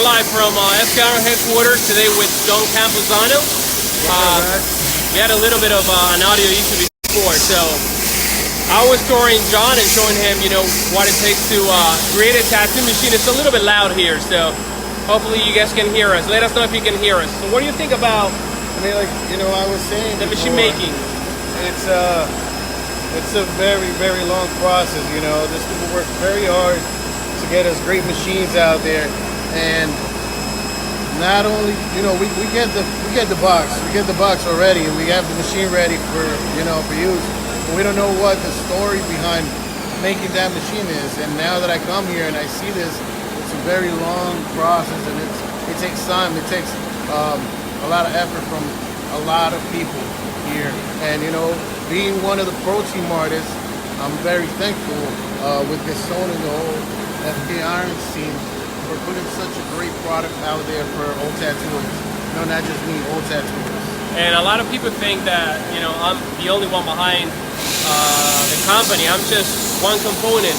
We're live from FKR headquarters today with John Campuzano. We had a little bit of an audio issue before, so I was touring John and showing him, what it takes to create a tattoo machine. It's a little bit loud here, so hopefully you guys can hear us. Let us know if you can hear us. So what do you think about I was saying the machine making? It's a very, very long process. These people work very hard to get us great machines out there, and not only we get the box already, and we have the machine ready for use, but we don't know what the story behind making that machine is. And now that I come here and I see this, it's a very long process, and it takes time. It takes a lot of effort from a lot of people here, and being one of the pro team artists, I'm very thankful with this Sony and the whole FKR scene for putting such a great product out there for old tattooers. Not just me, old tattooers. And a lot of people think that I'm the only one behind the company. I'm just one component.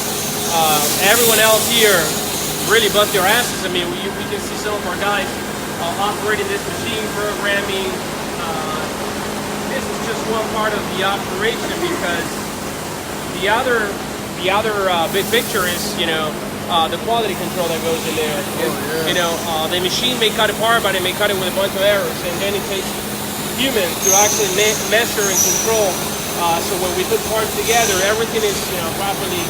Everyone else here really bust their asses. I mean, we can see some of our guys operating this machine, programming. This is just one part of the operation, because the other big picture is the quality control that goes in there. The machine may cut apart, but it may cut it with a bunch of errors, and then it takes humans to actually measure and control. So when we put parts together, everything is properly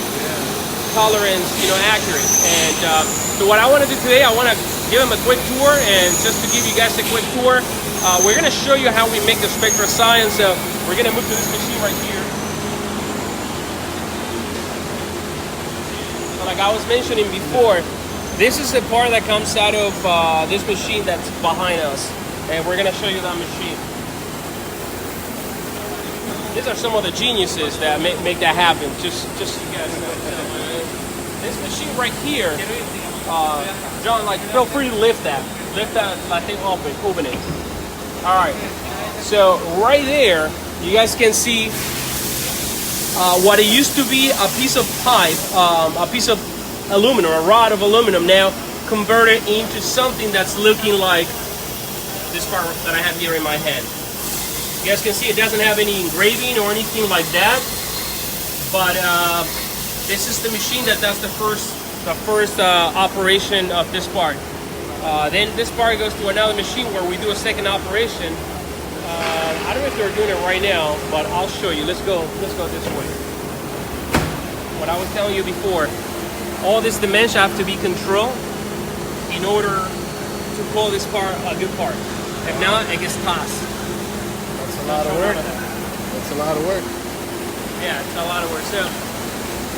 tolerance, accurate. And so what I want to do today, I want to give them a quick tour, and just to give you guys a quick tour, we're going to show you how we make the Spectra Science. So we're going to move to this machine right here. So like I was mentioning before, this is the part that comes out of this machine that's behind us, and we're going to show you that machine. These are some of the geniuses that make that happen. Just so you guys know. This machine right here, John, feel free to lift that. Lift that, I think, open it. All right. So right there, you guys can see what it used to be a piece of pipe, a piece of aluminum, a rod of aluminum, now converted into something that's looking like this part that I have here in my hand. You guys can see it doesn't have any engraving or anything like that, but this is the machine that does the first operation of this part. Then this part goes to another machine where we do a second operation. I don't know if they're doing it right now, but I'll show you. Let's go this way. What I was telling you before, all this dimension have to be controlled in order to call this part a good part. If not, it gets tossed. That's a lot of work. That's a lot of work. Yeah, it's a lot of work. So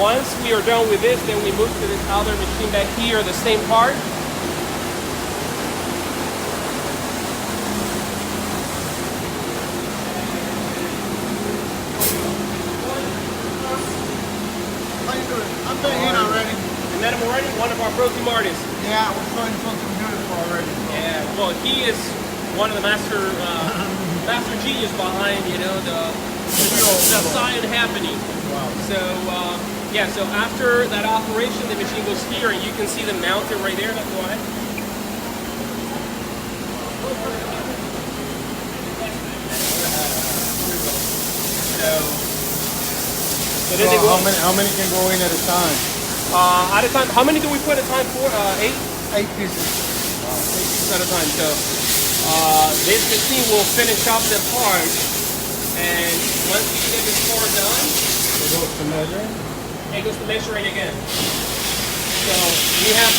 once we are done with this, then we move to this other machine back here, the same part. Already one of our pro team artists. Yeah, we're trying something beautiful already. Yeah, well, he is one of the master genius behind the science happening. Wow. So so after that operation, the machine goes here, and you can see the mounted right there. Let's go ahead. So then how many can go in at a time? At a time, how many do we put at a time for? 8? 8 pieces. Wow. 8 pieces at a time. So this machine will finish off the part, and once we get this part done, it goes to measuring. It goes to measuring again. So we have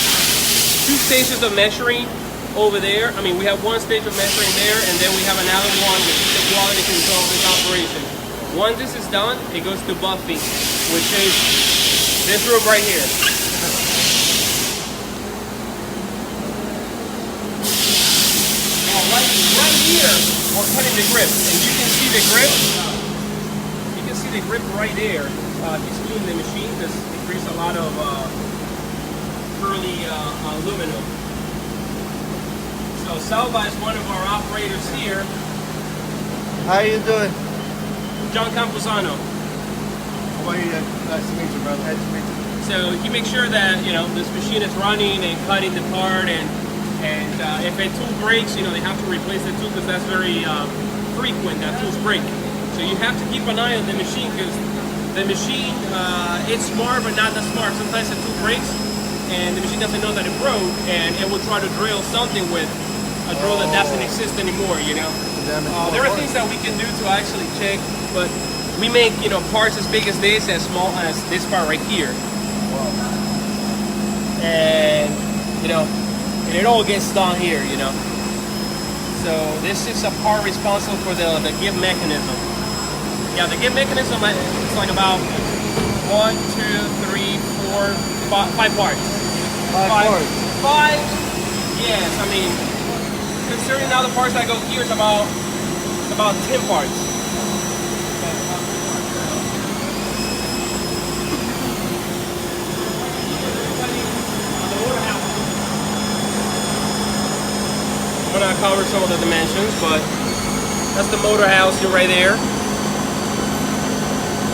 2 stages of measuring over there. I mean, we have 1 stage of measuring there, and then we have another one, which is the quality control of this operation. Once this is done, it goes to buffing, which is this room right here. Now right here, we're cutting the grip, and you can see the grip. You can see the grip right there. He's doing the machine because it creates a lot of curly aluminum. So Salva is one of our operators here. How you doing? John Campuzano. How are you? Nice to meet you, brother. Nice to meet you. So he makes sure that this machine is running and cutting the part, and And if a tool breaks, they have to replace the tool because that's very frequent, that tools break. So you have to keep an eye on the machine because the machine, it's smart but not that smart. Sometimes the tool breaks and the machine doesn't know that it broke, and it will try to drill something with a drill that doesn't exist anymore, there are things that we can do to actually check, but we make, parts as big as this, as small as this part right here. And, and it all gets done here, So this is a part responsible for the give mechanism. Yeah, the give mechanism is like about 1, 2, 3, 4, 5 parts. 5 parts. 5? Yes, I mean, considering now the parts that go here is about 10 parts. I'm gonna cover some of the dimensions, but that's the motor housing right there.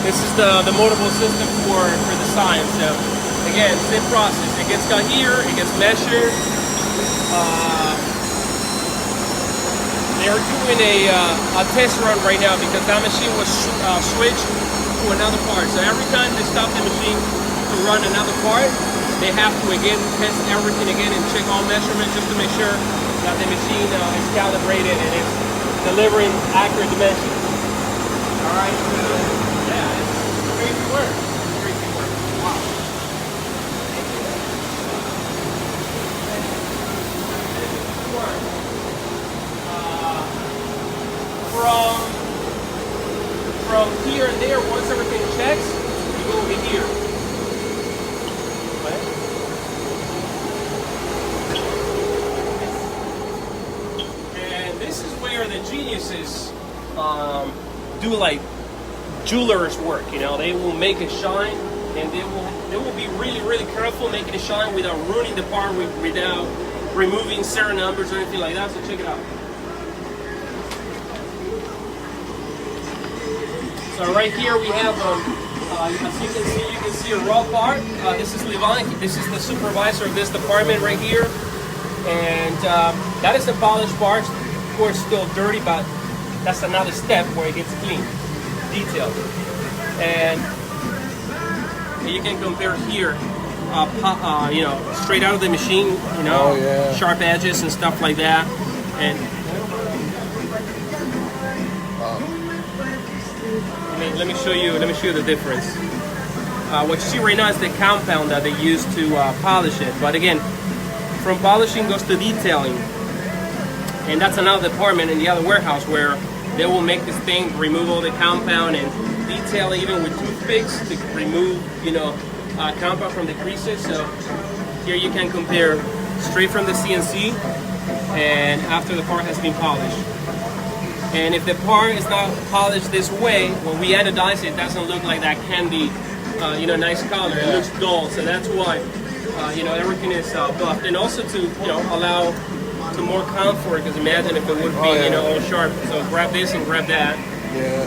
This is the motorable system for the sign. So again, same process. It gets got here, it gets measured. They're doing a test run right now because that machine was switched to another part. So every time they stop the machine to run another part, they have to again test everything again and check all measurements just to make sure that the machine is calibrated and it's delivering accurate dimensions. All right, so yeah, it's crazy work. Crazy work. Wow. From here and there, once everything checks, you go over here. This is where the geniuses do like jewelers work. They will make it shine, and they will be really, really careful making it shine without ruining the part, without removing certain numbers or anything like that. So check it out. So right here we have, as you can see a raw part. This is Levi. This is the supervisor of this department right here, and that is the polished part. Of course, still dirty, but that's another step where it gets clean, detailed. And you can compare here, straight out of the machine, sharp edges and stuff like that. And let me show you the difference. What you see right now is the compound that they use to polish it. But again, from polishing goes to detailing. And that's another department in the other warehouse where they will make this thing, remove all the compound and detail it even with toothpicks to remove, compound from the creases. So here you can compare straight from the CNC and after the part has been polished. And if the part is not polished this way, when we anodize it, it doesn't look like that candy, nice color. It looks dull. So that's why, everything is buffed. And also to, allow to more comfort, because imagine if it would be, all sharp. So grab this and grab that. Yeah,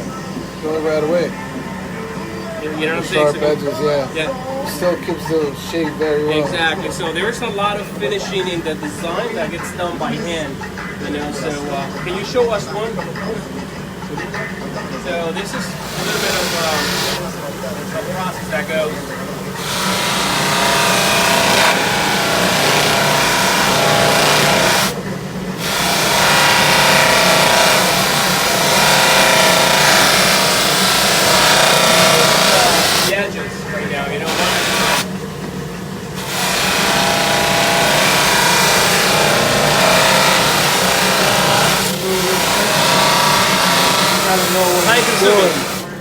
go right away. You know what I'm saying? Sharp edges, yeah. Still keeps the shape very well. Exactly. So there's a lot of finishing in the design that gets done by hand. So can you show us one? So this is a little bit of the process that goes.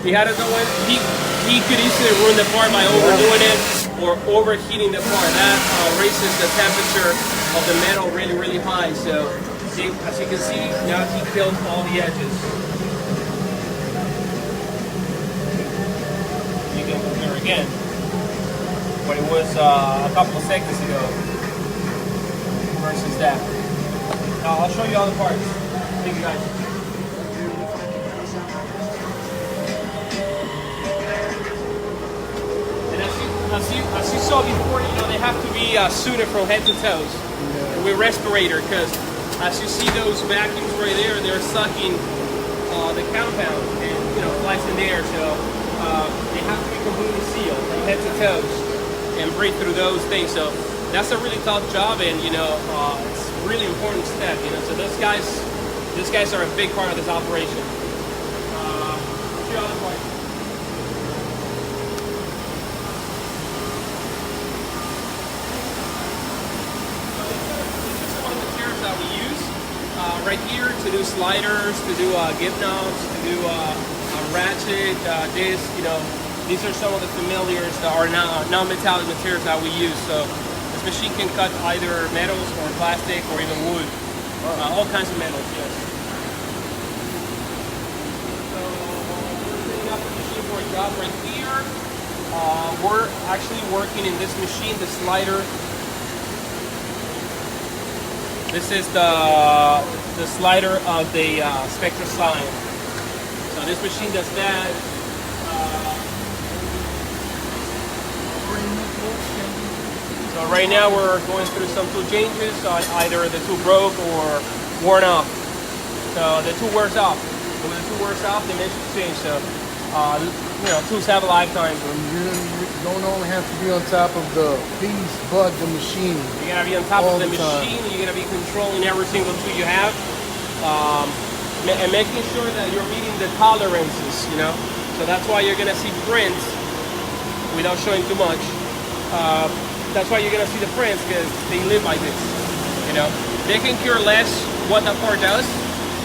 He had to know it. He could easily ruin the part by overdoing it or overheating the part. That raises the temperature of the metal really, really high. So, as you can see, now he killed all the edges. You can compare again what it was a couple of seconds ago versus that. Now I'll show you all the parts. Thank you guys. as you saw before, you know, they have to be suited from head to toes with respirator, because as you see those vacuums right there, they're sucking the compound and, you know, flies in the air. So they have to be completely sealed from head to toes and breathe through those things. So that's a really tough job, and you know, it's a really important step. You know, so these guys are a big part of this operation. That we use right here to do sliders, to do give knobs, to do ratchet, disc. You know, these are some of the familiars that are non-metallic materials that we use. So this machine can cut either metals or plastic or even wood, all kinds of metals. Yes. So we're setting up the machine for a job right here. We're actually working in this machine, the slider. This is the slider of the Spectra Scion. So this machine does that. So right now we're going through some tool changes. Either the tool broke or worn off. So the tool wears off. When the tool wears off, the dimensions change. So you know, tools have a lifetime. You don't only have to be on top of the piece, but the machine. You're gonna be on top of the machine. You're gonna be controlling every single tool you have, and making sure that you're meeting the tolerances. You know, so that's why you're gonna see prints without showing too much. That's why you're gonna see the prints, because they live like this. You know, they can care less what that part does,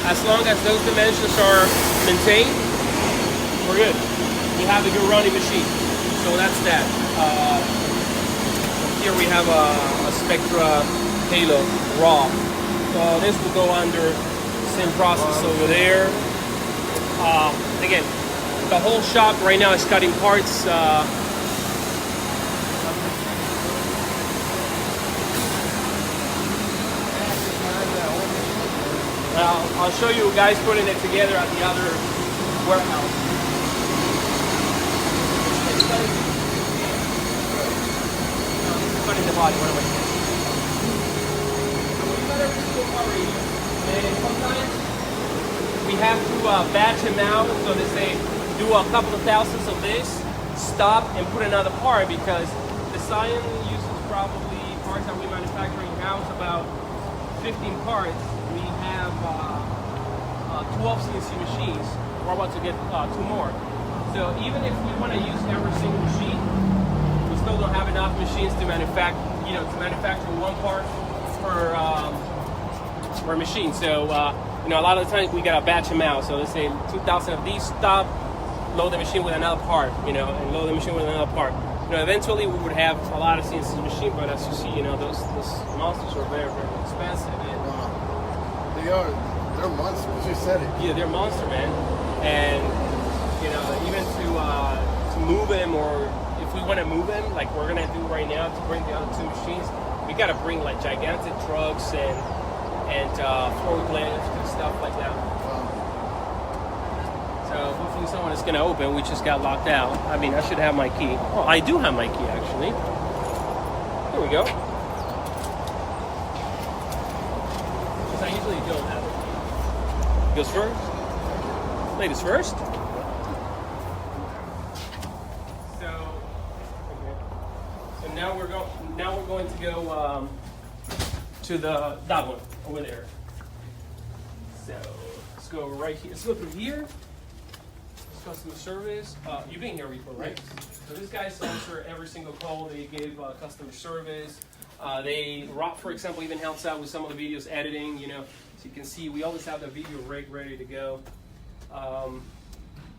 as long as those dimensions are maintained. We're good. We have a good running machine. So that's that. Here we have a Spectra Halo raw. So this will go under the same process over there. Again, the whole shop right now is cutting parts. I'll show you guys putting it together at the other warehouse. Cutting the body, what am I saying? We cut every single part right here. And sometimes we have to batch them out. So they say do a couple of thousands of this, stop and put another part, because the Scion uses probably parts that we manufacture in-house, about 15 parts. We have 12 CNC machines. We're about to get 2 more. So even if we want to use every single machine, we still don't have enough machines to manufacture, you know, to manufacture one part per machine. So you know, a lot of the times we gotta batch them out. So let's say 2,000 of these, stop, load the machine with another part, you know, and load the machine with another part. You know, eventually we would have a lot of CNC machines, but as you see, you know, those monsters are very, very expensive. And they're monsters. You said it. Yeah, they're monster, man. And you know, even to move them, or if we want to move them, like we're gonna do right now to bring the other 2 machines, we gotta bring like gigantic trucks and forklifts and stuff like that. So hopefully someone is gonna open. We just got locked out. I mean, I should have my key. Oh, I do have my key actually. Here we go. Because I usually don't have it. Goes first. Ladies first. So now we're going to go to that one over there. So let's go right here. Let's go through here. Customer service. You've been here before, right? So these guys answer every single call. They give customer service. Rob, for example, even helps out with some of the videos editing. You know, so you can see we always have the video rig ready to go.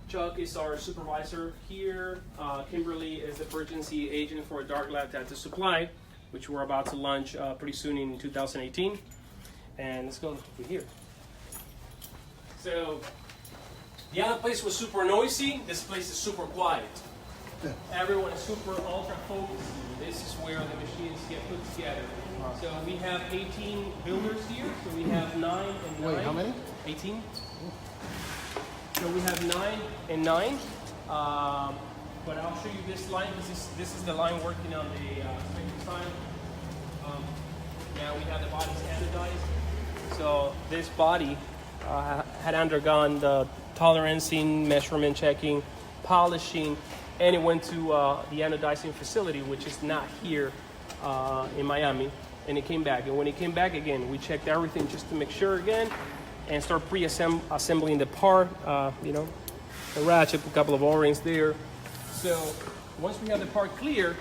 Chuck is our supervisor here. Kimberly is the purchasing agent for Dark Lab Tattoo Supply, which we're about to launch pretty soon in 2018. And let's go over here. So the other place was super noisy. This place is super quiet. Everyone is super ultra focused. This is where the machines get put together. So we have 18 builders here. So we have 9 and 9. Wait, how many? 18. So we have 9 and 9. But I'll show you this line. This is the line working on the second side. Now we have the bodies anodized. So this body had undergone the tolerancing, measurement checking, polishing, and it went to the anodizing facility, which is not here in Miami, and it came back. And when it came back again, we checked everything just to make sure again, and start pre-assembling the part, you know, the ratchet, a couple of O-rings there. So once we have the part clear,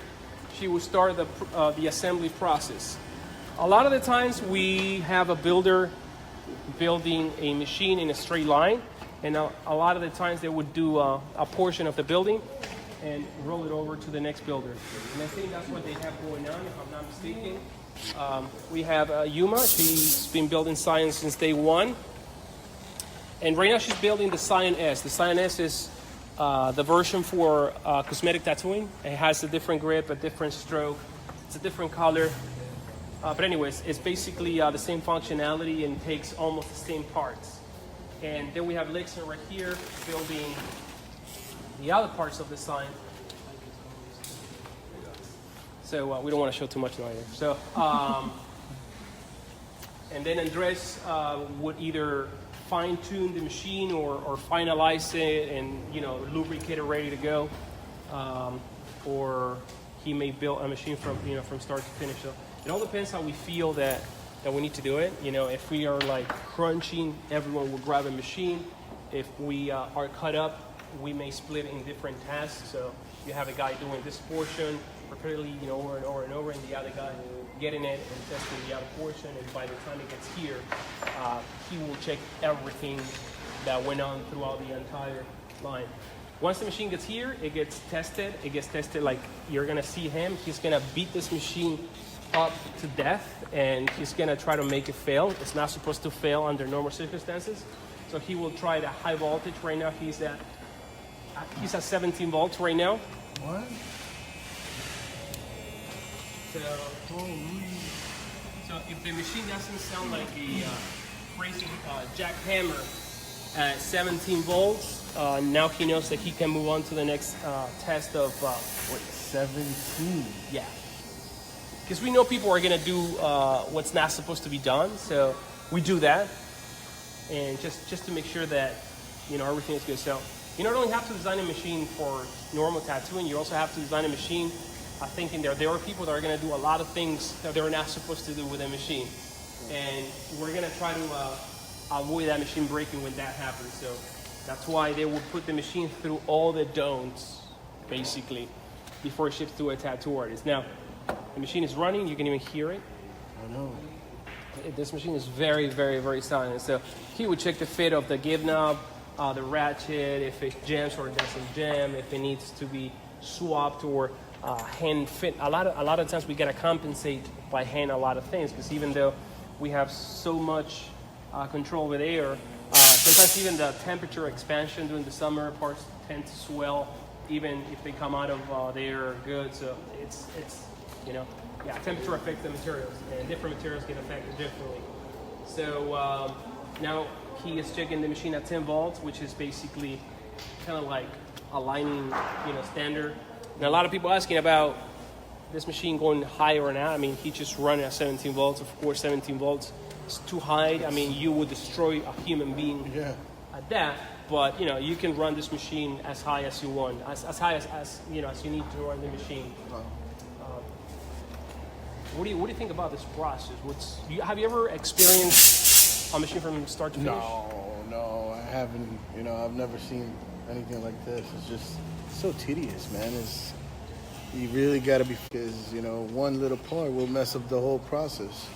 she will start the assembly process. A lot of the times we have a builder building a machine in a straight line, and a lot of the times they would do a portion of the building and roll it over to the next builder. And I think that's what they have going on, if I'm not mistaken. We have Yuma. She's been building Scion since day one. And right now she's building the Scion S. The Scion S is the version for cosmetic tattooing. It has a different grip, a different stroke. It's a different color. But anyways, it's basically the same functionality and takes almost the same parts. And then we have Lixon right here building the other parts of the sign. So we don't want to show too much either. So, and then Andres would either fine-tune the machine or finalize it and, you know, lubricate it ready to go, or he may build a machine from start to finish. So it all depends how we feel that we need to do it. You know, if we are like crunching, everyone will grab a machine. If we are cut up, we may split in different tasks. So you have a guy doing this portion repeatedly, you know, over and over and over, and the other guy getting it and testing the other portion. And by the time it gets here, he will check everything that went on throughout the entire line. Once the machine gets here, it gets tested. It gets tested like you're gonna see him. He's gonna beat this machine up to death, and he's gonna try to make it fail. It's not supposed to fail under normal circumstances. So he will try the high voltage. Right now he's at 17 volts right now. What? So if the machine doesn't sound like a crazy jackhammer at 17 volts, now he knows that he can move on to the next test of 17? Yeah. Because we know people are gonna do what's not supposed to be done, so we do that, and just to make sure that, you know, everything is good. So you not only have to design a machine for normal tattooing, you also have to design a machine thinking there are people that are going to do a lot of things that they're not supposed to do with a machine, and we're going to try to avoid that machine breaking when that happens. So that's why they will put the machine through all the don'ts basically before it ships to a tattoo artist. Now the machine is running, you can even hear it. I know. This machine is very, very, very silent. So he would check the fit of the give knob, the ratchet, if it jams or doesn't jam, if it needs to be swapped or hand fit. A lot of times we gotta compensate by hand a lot of things, because even though we have so much control with air, sometimes even the temperature expansion during the summer, parts tend to swell even if they come out of the air good. So it's you know, yeah, temperature affects the materials, and different materials get affected differently. So now he is checking the machine at 10 volts, which is basically kind of like aligning, you know, standard. Now a lot of people asking about this machine going higher or not. I mean, he just run at 17 volts. Of course, 17 volts is too high. I mean, you would destroy a human being at that. But, you know, you can run this machine as high as you want, as high as you know, as you need to run the machine. What do you think about this process? Have you ever experienced a machine from start to finish? No, I haven't. You know, I've never seen anything like this. It's just so tedious, man. You really got to be, because, you know, one little part will mess up the whole process.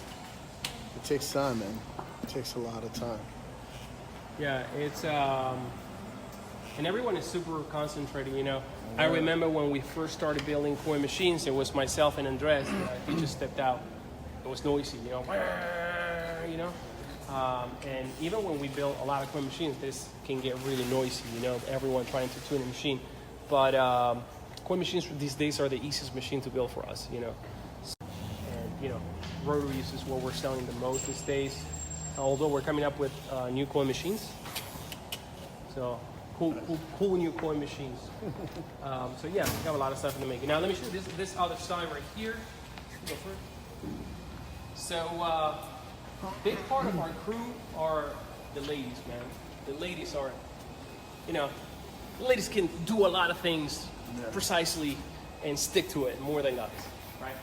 It takes time, man. It takes a lot of time. Yeah, it's and everyone is super concentrated, you know. I remember when we first started building coin machines, it was myself and Andres. He just stepped out. It was noisy, you know. And even when we build a lot of coin machines, this can get really noisy, you know, everyone trying to tune a machine. But coin machines these days are the easiest machine to build for us, you know. And, you know, rotaries is what we're selling the most these days, although we're coming up with new coin machines. So cool new coin machines. So yeah, we have a lot of stuff in the making. Now let me show you this other side right here. Go for it. So big part of our crew are the ladies, man. The ladies are, you know, the ladies can do a lot of things precisely and stick to it more than guys, right?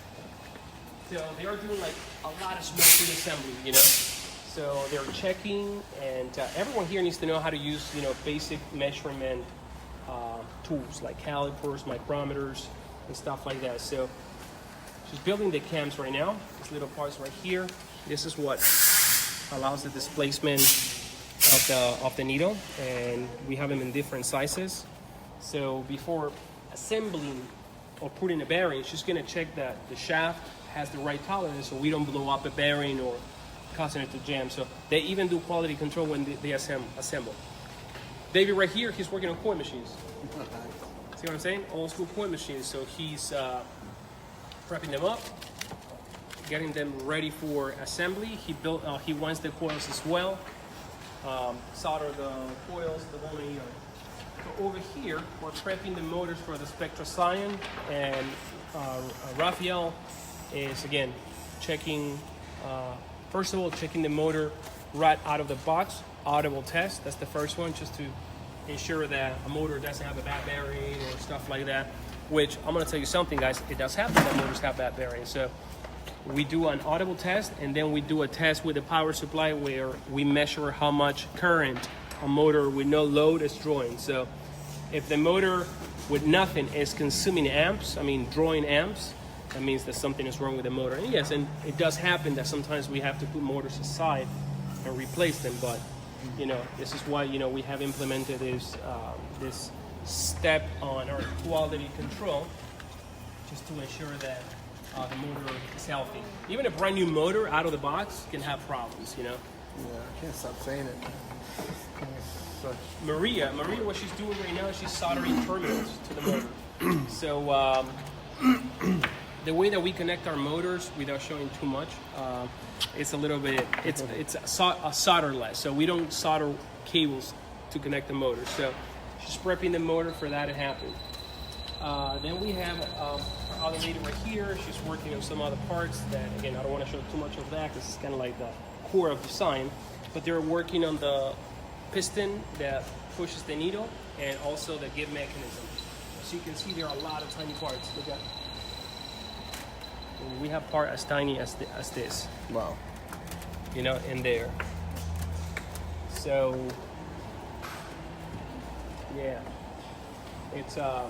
So they are doing like a lot of smoke assembly, you know. So they're checking, and everyone here needs to know how to use, you know, basic measurement tools like calipers, micrometers, and stuff like that. So she's building the cams right now. These little parts right here. This is what allows the displacement of the needle, and we have them in different sizes. So before assembling or putting a bearing, she's gonna check that the shaft has the right tolerance, so we don't blow up a bearing or causing it to jam. So they even do quality control when they assemble. David right here, he's working on coin machines. See what I'm saying? Old school coin machines. So he's prepping them up, getting them ready for assembly. He winds the coils as well. Solder the coils, the whole nine yards. So over here, we're prepping the motors for the Spectra Scion, and Raphael is again checking. First of all, checking the motor right out of the box. Audible test. That's the first one, just to ensure that a motor doesn't have a bad bearing or stuff like that. Which I'm going to tell you something, guys. It does happen that motors have bad bearings. So we do an audible test, and then we do a test with the power supply where we measure how much current a motor with no load is drawing. So if the motor with nothing is consuming amps, drawing amps, that means that something is wrong with the motor. And yes, and it does happen that sometimes we have to put motors aside and replace them. But you know, this is why, you know, we have implemented this step on our quality control, just to ensure that the motor is healthy. Even a brand new motor out of the box can have problems, you know. Yeah, I can't stop saying it. Maria, what she's doing right now is she's soldering terminals to the motor. So the way that we connect our motors, without showing too much, it's a little bit, it's a solderless. So we don't solder cables to connect the motor. So she's prepping the motor for that to happen. Then we have our other lady right here. She's working on some other parts that, again, I don't want to show too much of that because it's kind of like the core of design. But they're working on the piston that pushes the needle and also the give mechanism. So you can see there are a lot of tiny parts. Look at. We have part as tiny as this. Wow. You know, in there. So yeah, it's a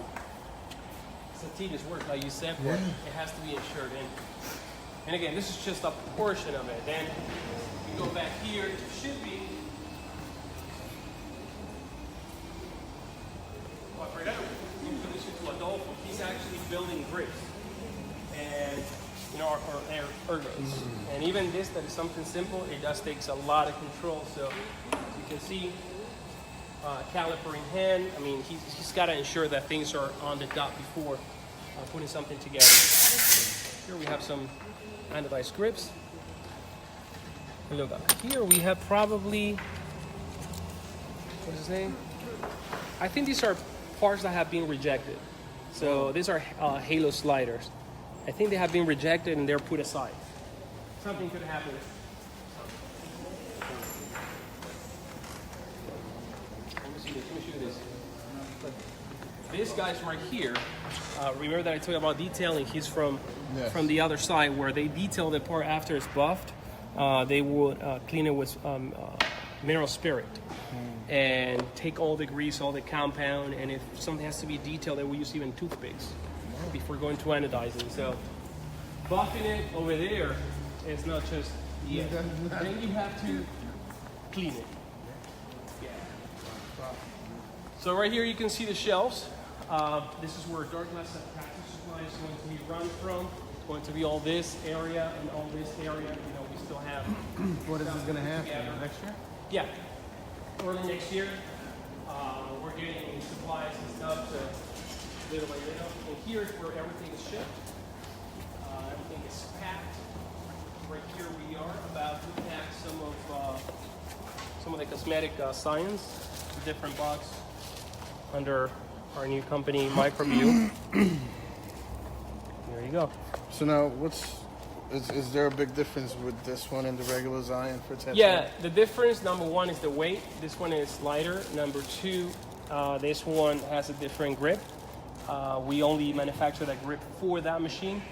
tedious work, like you said, but it has to be insured. And again, this is just a portion of it. Then you go back here to shipping. Oh, I forgot to introduce you to Adolfo. He's actually building grips. And you know, our ergos. And even this, that is something simple, it does takes a lot of control. So as you can see, caliper in hand. He's got to ensure that things are on the dot before putting something together. Here we have some anodized grips. And look, here we have probably, what's his name? I think these are parts that have been rejected. So these are halo sliders. I think they have been rejected and they're put aside. Something could happen. Let me show you this. This guy's right here. Remember that I told you about detailing? He's from the other side where they detail the part after it's buffed. They would clean it with mineral spirit and take all the grease, all the compound, and if something has to be detailed, they will use even toothpicks before going to anodizing. So buffing it over there is not just yet. Then you have to clean it. Yeah. So right here you can see the shelves. This is where dark glass practice supply is going to be run from. It's going to be all this area and all this area. You know, we still have. What is this going to happen next year? Yeah, early next year. We're getting supplies and stuff, so little by little. And here's where everything is shipped. Everything is packed. Right here we are about to pack some of the cosmetic science, different box under our new company, Microview. There you go. So now, is there a big difference with this one and the regular Zion for tattooing? Yeah, the difference, number one, is the weight. This one is lighter. Number two, this one has a different grip. We only manufacture that grip for that machine.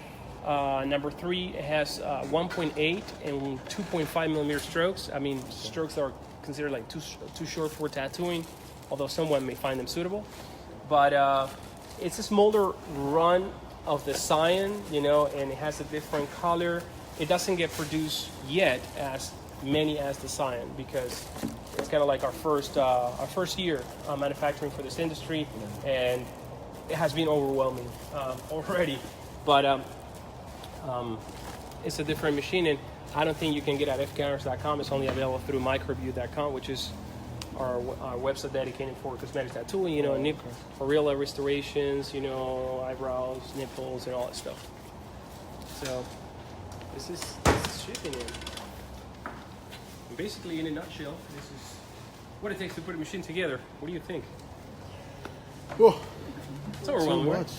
Number three, it has 1.8 and 2.5 millimeter strokes. I mean, strokes that are considered like too short for tattooing, although someone may find them suitable. But it's a smaller run of the Zion, you know, and it has a different color. It doesn't get produced yet as many as the Zion because it's kind of like our first year manufacturing for this industry, and it has been overwhelming already. But it's a different machine, and I don't think you can get at fcounters.com. It's only available through microview.com, which is our website dedicated for cosmetic tattooing, you know, and for real restorations, you know, eyebrows, nipples, and all that stuff. So this is shipping in. And basically, in a nutshell, this is what it takes to put a machine together. What do you think? Whoa. It's overwhelming. Too much.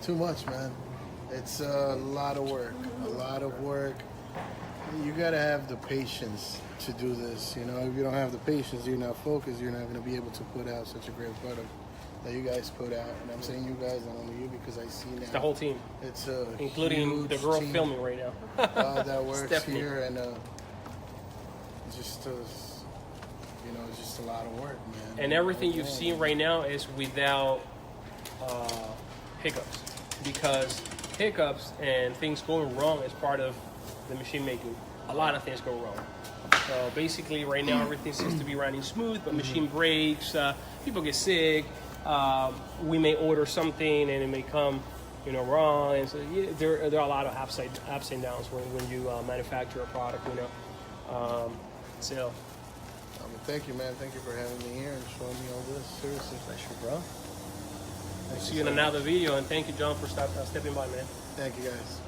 Too much, man. It's a lot of work. A lot of work. You gotta have the patience to do this. You know, if you don't have the patience, you're not focused, you're not gonna be able to put out such a great product that you guys put out. And I'm saying you guys, not only you, because I see now. It's the whole team. It's a including the girl team, filming right now. that works Stephanie. here, and just you know, it's just a lot of work, man. And everything you've seen right now is without hiccups, because hiccups and things going wrong is part of the machine making. A lot of things go wrong. So basically right now everything seems to be running smooth, but machine breaks, people get sick, we may order something and it may come, you know, wrong. And so yeah, there are a lot of ups and downs when you manufacture a product, you know. So thank you, man. Thank you for having me here and showing me all this. Seriously. pleasure, bro. We'll see you in another video, and thank you, John, for stepping by, man. Thank you, guys.